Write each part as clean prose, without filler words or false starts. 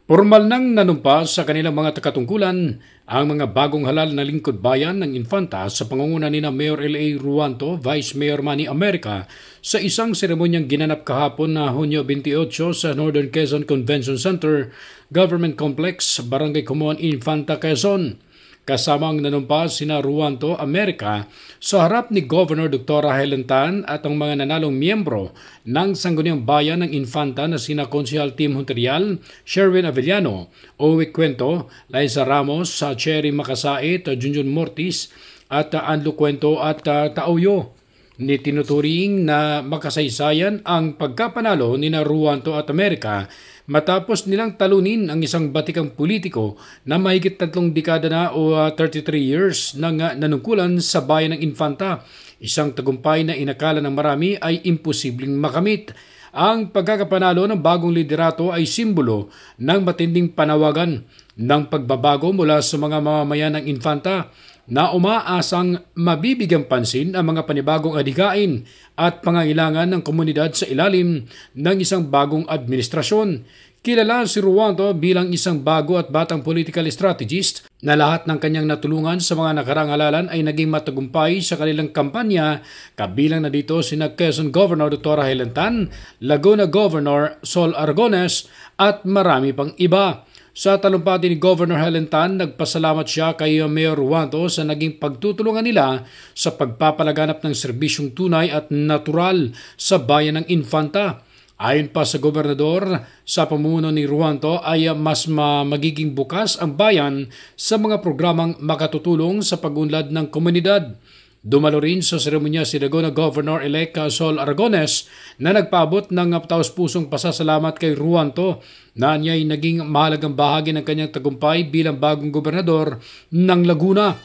Formal nang nanumpa sa kanilang mga takatungkulan ang mga bagong halal na lingkod bayan ng Infanta sa pangunguna ni Mayor L.A. Ruanto, Vice Mayor Manny America sa isang seremonyang ginanap kahapon na Hunyo 28 sa Northern Quezon Convention Center, Government Complex, Barangay Comuan, Infanta, Quezon. Kasamang nanumpa sina Ruanto, America sa harap ni Governor Dr. Helen Tan at ang mga nanalong miyembro ng Sangguniang Bayan ng Infanta na sina Konsehal Tim Hunterial, Sherwin Avellano, Owick Cuento, Liza Ramos, Cherry Makasait, Junjun Mortis at Anlo Cuento at Tauyo. Ni tinuturing na makasaysayan ang pagkapanalo ni Ruanto at America matapos nilang talunin ang isang batikang politiko na mahigit 3 dekada na o 33 years nang nanungkulan sa bayan ng Infanta. Isang tagumpay na inakala ng marami ay imposibleng makamit. Ang pagkakapanalo ng bagong liderato ay simbolo ng matinding panawagan ng pagbabago mula sa mga mamamayan ng Infanta na umaasang mabibigyang pansin ang mga panibagong adhikain at pangangailangan ng komunidad sa ilalim ng isang bagong administrasyon. Kilala si Ruanto bilang isang bago at batang political strategist na lahat ng kanyang natulungan sa mga nakarang halalan ay naging matagumpay sa kanilang kampanya, kabilang na dito sina Quezon Governor Dr. Helen Tan, Laguna Governor Sol Aragones at marami pang iba. Sa talumpati ni Governor Helen Tan, nagpasalamat siya kay Mayor Ruanto sa naging pagtutulungan nila sa pagpapalaganap ng serbisyong tunay at natural sa bayan ng Infanta. Ayon pa sa gobernador, sa pamumuno ni Ruanto ay mas magiging bukas ang bayan sa mga programang makatutulong sa pag-unlad ng komunidad. Dumalo rin sa seremonya si Laguna Governor-elect Sol Aragones na nagpaabot ng taos-pusong pasasalamat kay Ruanto na niya'y naging mahalagang bahagi ng kanyang tagumpay bilang bagong gobernador ng Laguna.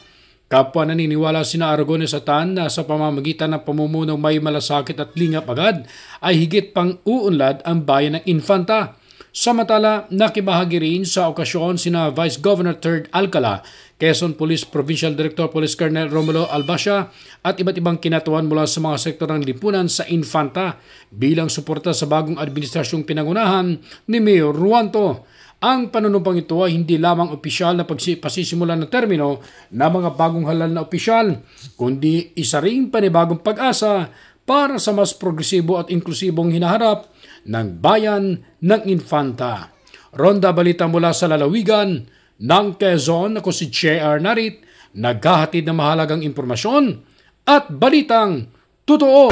Kapwa naniniwala sina Aragones at Tan na sa pamamagitan ng pamumunong may malasakit at lingap agad ay higit pang uunlad ang bayan ng Infanta. Samantala, nakibahagi rin sa okasyon sina Vice Governor 3rd Alcala, Quezon Police Provincial Director Police Colonel Romulo Albasha at iba't ibang kinatuan mula sa mga sektor ng lipunan sa Infanta bilang suporta sa bagong administrasyong pinangunahan ni Mayor Ruanto. Ang panunumpang ito ay hindi lamang opisyal na pasisimula ng termino ng mga bagong halal na opisyal, kundi isa ring panibagong pag-asa para sa mas progresibo at inklusibong hinaharap ng bayan ng Infanta. Ronda balita mula sa lalawigan ng Quezon, ako si J.R. Narit, naghahatid ng mahalagang impormasyon at balitang totoo.